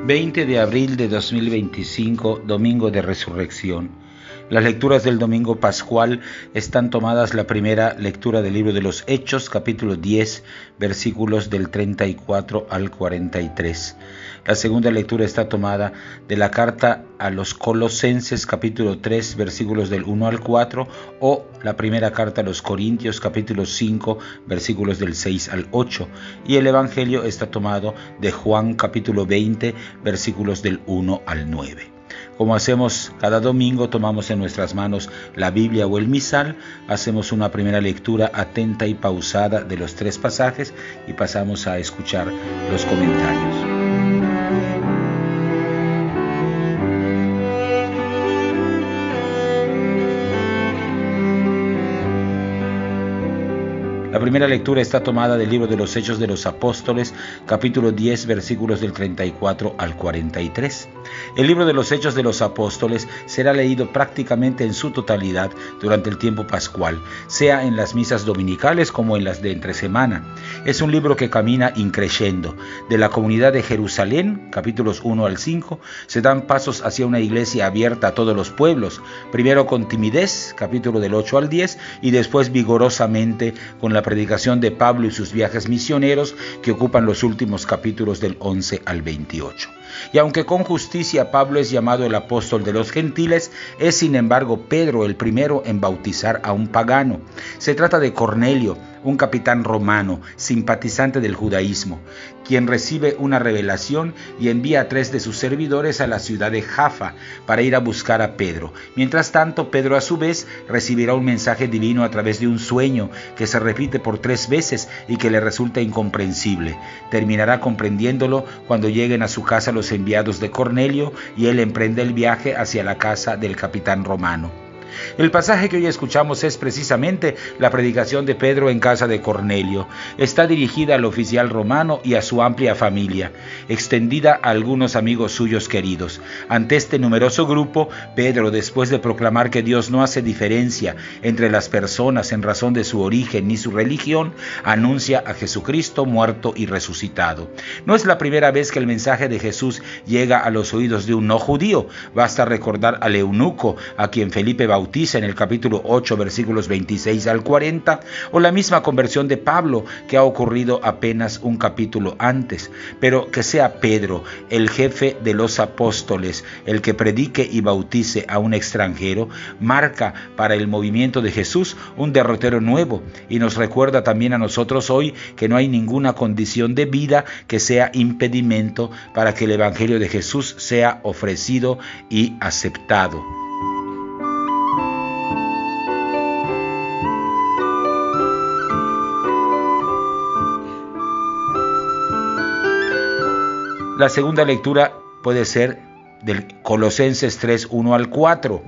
20 de abril de 2025, Domingo de Resurrección. Las lecturas del Domingo Pascual están tomadas la primera lectura del libro de los Hechos, capítulo 10, versículos del 34 al 43. La segunda lectura está tomada de la carta a los Colosenses, capítulo 3, versículos del 1 al 4, o la primera carta a los Corintios, capítulo 5, versículos del 6 al 8. Y el Evangelio está tomado de Juan, capítulo 20, versículos del 1 al 9. Como hacemos cada domingo, tomamos en nuestras manos la Biblia o el misal, hacemos una primera lectura atenta y pausada de los tres pasajes y pasamos a escuchar los comentarios. La primera lectura está tomada del libro de los Hechos de los Apóstoles, capítulo 10, versículos del 34 al 43. El libro de los Hechos de los Apóstoles será leído prácticamente en su totalidad durante el tiempo pascual, sea en las misas dominicales como en las de entre semana. Es un libro que camina increyendo. De la comunidad de Jerusalén, capítulos 1 al 5, se dan pasos hacia una iglesia abierta a todos los pueblos, primero con timidez, capítulo del 8 al 10, y después vigorosamente con la predicación de Pablo y sus viajes misioneros que ocupan los últimos capítulos del 11 al 28. Y aunque con justicia Pablo es llamado el apóstol de los gentiles, es sin embargo Pedro el primero en bautizar a un pagano. Se trata de Cornelio, un capitán romano, simpatizante del judaísmo, quien recibe una revelación y envía a 3 de sus servidores a la ciudad de Jaffa para ir a buscar a Pedro. Mientras tanto, Pedro a su vez recibirá un mensaje divino a través de un sueño que se repite por 3 veces y que le resulta incomprensible. Terminará comprendiéndolo cuando lleguen a su casa los enviados de Cornelio y él emprende el viaje hacia la casa del capitán romano. El pasaje que hoy escuchamos es precisamente la predicación de Pedro en casa de Cornelio. Está dirigida al oficial romano y a su amplia familia, extendida a algunos amigos suyos queridos. Ante este numeroso grupo, Pedro, después de proclamar que Dios no hace diferencia entre las personas en razón de su origen ni su religión, anuncia a Jesucristo muerto y resucitado. No es la primera vez que el mensaje de Jesús llega a los oídos de un no judío. Basta recordar al eunuco, a quien Felipe bautiza en el capítulo 8, versículos 26 al 40, o la misma conversión de Pablo, que ha ocurrido apenas un capítulo antes. Pero que sea Pedro, el jefe de los apóstoles, el que predique y bautice a un extranjero, marca para el movimiento de Jesús un derrotero nuevo, y nos recuerda también a nosotros hoy que no hay ninguna condición de vida que sea impedimento para que el Evangelio de Jesús sea ofrecido y aceptado. La segunda lectura puede ser del Colosenses 3, 1 al 4.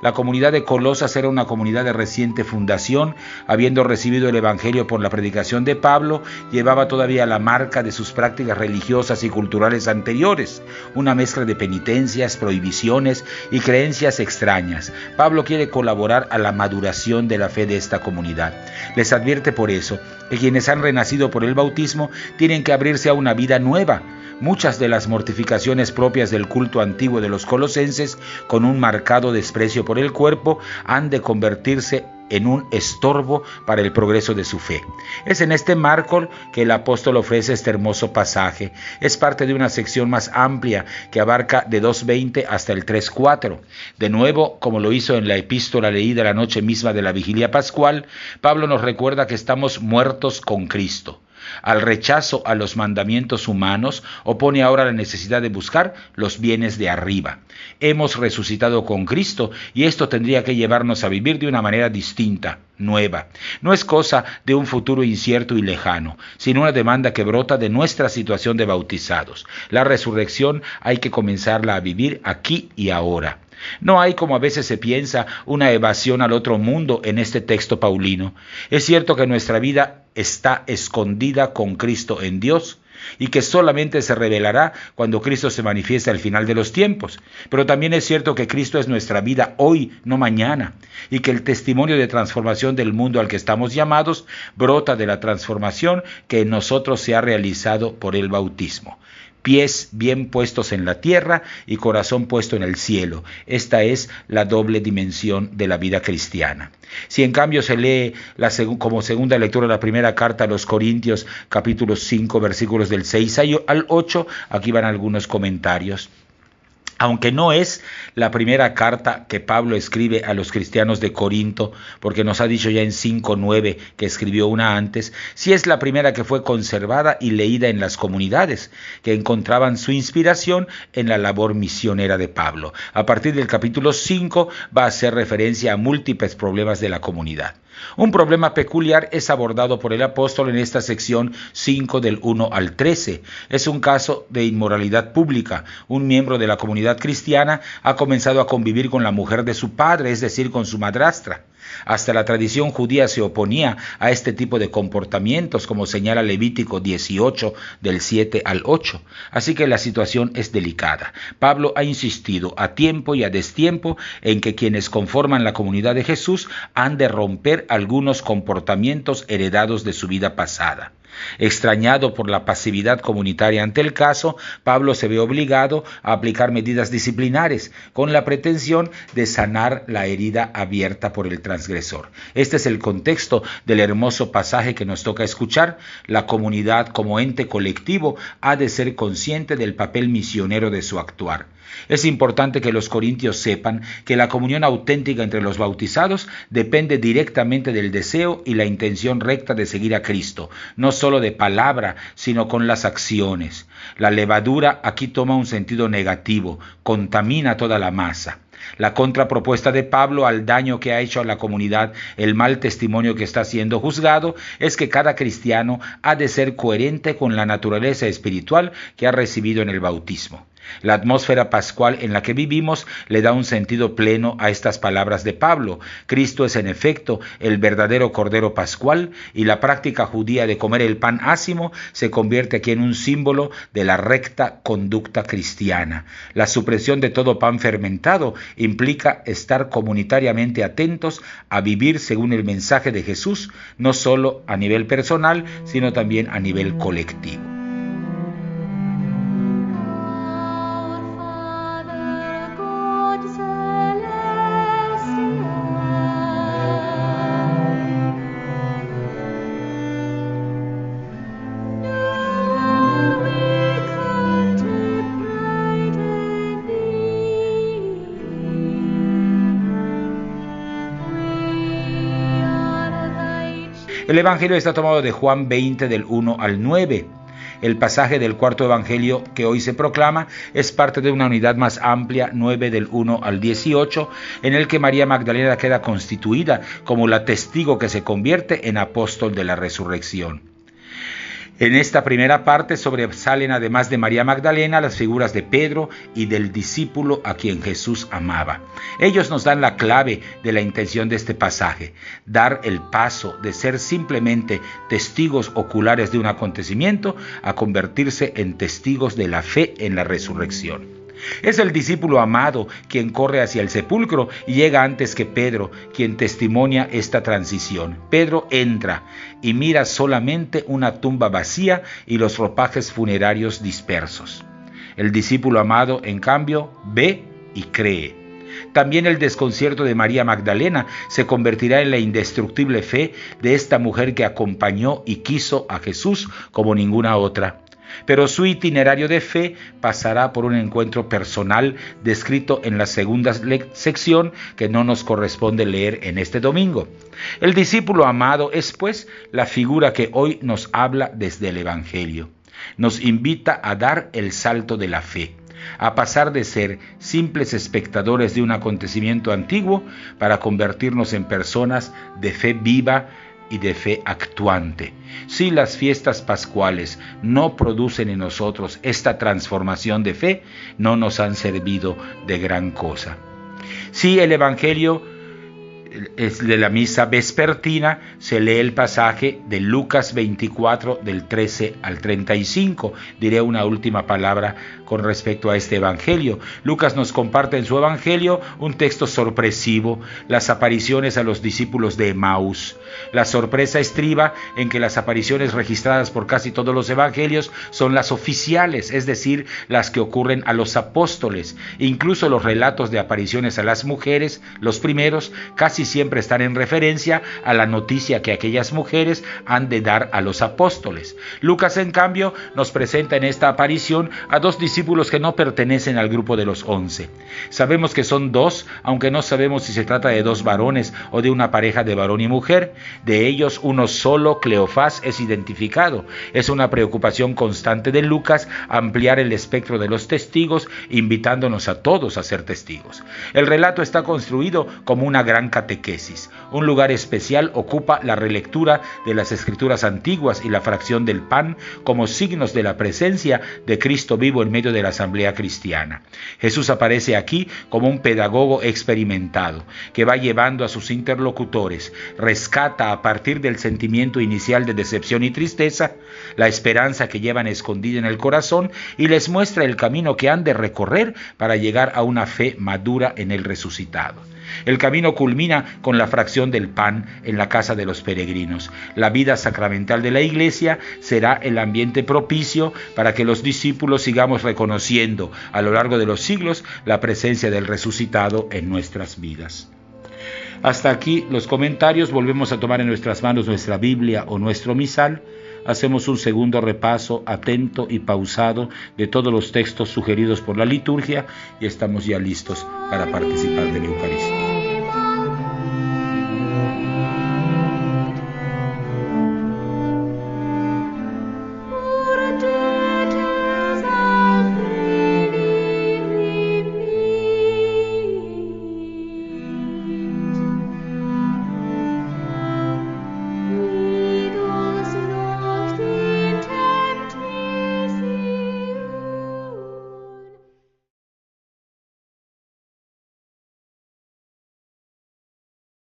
La comunidad de Colosas era una comunidad de reciente fundación, habiendo recibido el Evangelio por la predicación de Pablo, llevaba todavía la marca de sus prácticas religiosas y culturales anteriores, una mezcla de penitencias, prohibiciones y creencias extrañas. Pablo quiere colaborar a la maduración de la fe de esta comunidad. Les advierte por eso que quienes han renacido por el bautismo tienen que abrirse a una vida nueva. Muchas de las mortificaciones propias del culto antiguo de los colosenses, con un marcado desprecio por el cuerpo, han de convertirse en un estorbo para el progreso de su fe. Es en este marco que el apóstol ofrece este hermoso pasaje. Es parte de una sección más amplia que abarca de 2:20 hasta el 3:4. De nuevo, como lo hizo en la epístola leída la noche misma de la vigilia pascual, Pablo nos recuerda que estamos muertos con Cristo. Al rechazo a los mandamientos humanos opone ahora la necesidad de buscar los bienes de arriba. Hemos resucitado con Cristo y esto tendría que llevarnos a vivir de una manera distinta, nueva. No es cosa de un futuro incierto y lejano, sino una demanda que brota de nuestra situación de bautizados. La resurrección hay que comenzarla a vivir aquí y ahora. No hay, como a veces se piensa, una evasión al otro mundo en este texto paulino. Es cierto que nuestra vida está escondida con Cristo en Dios y que solamente se revelará cuando Cristo se manifieste al final de los tiempos. Pero también es cierto que Cristo es nuestra vida hoy, no mañana, y que el testimonio de transformación del mundo al que estamos llamados brota de la transformación que en nosotros se ha realizado por el bautismo. pies bien puestos en la tierra y corazón puesto en el cielo. Esta es la doble dimensión de la vida cristiana. Si en cambio se lee como segunda lectura la primera carta a los Corintios, capítulo 5, versículos del 6 al 8, aquí van algunos comentarios. Aunque no es la primera carta que Pablo escribe a los cristianos de Corinto, porque nos ha dicho ya en 5:9 que escribió una antes, sí es la primera que fue conservada y leída en las comunidades, que encontraban su inspiración en la labor misionera de Pablo. A partir del capítulo 5 va a hacer referencia a múltiples problemas de la comunidad. Un problema peculiar es abordado por el apóstol en esta sección 5 del 1 al 13. Es un caso de inmoralidad pública. Un miembro de la comunidad cristiana ha comenzado a convivir con la mujer de su padre, es decir, con su madrastra. Hasta la tradición judía se oponía a este tipo de comportamientos, como señala Levítico 18 del 7 al 8. Así que la situación es delicada. Pablo ha insistido a tiempo y a destiempo en que quienes conforman la comunidad de Jesús han de romper algunos comportamientos heredados de su vida pasada. Extrañado por la pasividad comunitaria ante el caso, Pablo se ve obligado a aplicar medidas disciplinares con la pretensión de sanar la herida abierta por el transgresor. Este es el contexto del hermoso pasaje que nos toca escuchar. La comunidad como ente colectivo ha de ser consciente del papel misionero de su actuar. Es importante que los corintios sepan que la comunión auténtica entre los bautizados depende directamente del deseo y la intención recta de seguir a Cristo, no solo de palabra, sino con las acciones. La levadura aquí toma un sentido negativo, contamina toda la masa. La contrapropuesta de Pablo al daño que ha hecho a la comunidad, el mal testimonio que está siendo juzgado, es que cada cristiano ha de ser coherente con la naturaleza espiritual que ha recibido en el bautismo. La atmósfera pascual en la que vivimos le da un sentido pleno a estas palabras de Pablo. Cristo es en efecto el verdadero Cordero Pascual y la práctica judía de comer el pan ácimo se convierte aquí en un símbolo de la recta conducta cristiana. La supresión de todo pan fermentado implica estar comunitariamente atentos a vivir según el mensaje de Jesús, no solo a nivel personal, sino también a nivel colectivo. El Evangelio está tomado de Juan 20 del 1 al 9. El pasaje del cuarto Evangelio que hoy se proclama es parte de una unidad más amplia, 9 del 1 al 18, en el que María Magdalena queda constituida como la testigo que se convierte en apóstol de la resurrección. En esta primera parte sobresalen, además de María Magdalena, las figuras de Pedro y del discípulo a quien Jesús amaba. Ellos nos dan la clave de la intención de este pasaje: dar el paso de ser simplemente testigos oculares de un acontecimiento a convertirse en testigos de la fe en la resurrección. Es el discípulo amado quien corre hacia el sepulcro y llega antes que Pedro, quien testimonia esta transición. Pedro entra y mira solamente una tumba vacía y los ropajes funerarios dispersos. El discípulo amado, en cambio, ve y cree. También el desconcierto de María Magdalena se convertirá en la indestructible fe de esta mujer que acompañó y quiso a Jesús como ninguna otra. Pero su itinerario de fe pasará por un encuentro personal descrito en la segunda sección que no nos corresponde leer en este domingo. El discípulo amado es, pues, la figura que hoy nos habla desde el Evangelio. Nos invita a dar el salto de la fe, a pasar de ser simples espectadores de un acontecimiento antiguo para convertirnos en personas de fe viva y de fe actuante. Si las fiestas pascuales no producen en nosotros esta transformación de fe, no nos han servido de gran cosa. Si el Evangelio de la misa vespertina se lee el pasaje de Lucas 24 del 13 al 35. Diré una última palabra con respecto a este evangelio. Lucas nos comparte en su evangelio un texto sorpresivo, las apariciones a los discípulos de Emaús. La sorpresa estriba en que las apariciones registradas por casi todos los evangelios son las oficiales, es decir, las que ocurren a los apóstoles. Incluso los relatos de apariciones a las mujeres, los primeros, casi siempre están en referencia a la noticia que aquellas mujeres han de dar a los apóstoles. Lucas, en cambio, nos presenta en esta aparición a dos discípulos que no pertenecen al grupo de los 11. Sabemos que son dos, aunque no sabemos si se trata de dos varones o de una pareja de varón y mujer. De ellos, uno solo, Cleofás, es identificado. Es una preocupación constante de Lucas ampliar el espectro de los testigos, invitándonos a todos a ser testigos. El relato está construido como una gran catequesis. Un lugar especial ocupa la relectura de las escrituras antiguas y la fracción del pan como signos de la presencia de Cristo vivo en medio de la asamblea cristiana. Jesús aparece aquí como un pedagogo experimentado que va llevando a sus interlocutores, rescata a partir del sentimiento inicial de decepción y tristeza la esperanza que llevan escondida en el corazón y les muestra el camino que han de recorrer para llegar a una fe madura en el resucitado. El camino culmina con la fracción del pan en la casa de los peregrinos. La vida sacramental de la Iglesia será el ambiente propicio para que los discípulos sigamos reconociendo a lo largo de los siglos la presencia del resucitado en nuestras vidas. Hasta aquí los comentarios. Volvemos a tomar en nuestras manos nuestra Biblia o nuestro misal. Hacemos un segundo repaso atento y pausado de todos los textos sugeridos por la liturgia y estamos ya listos para participar de la Eucaristía.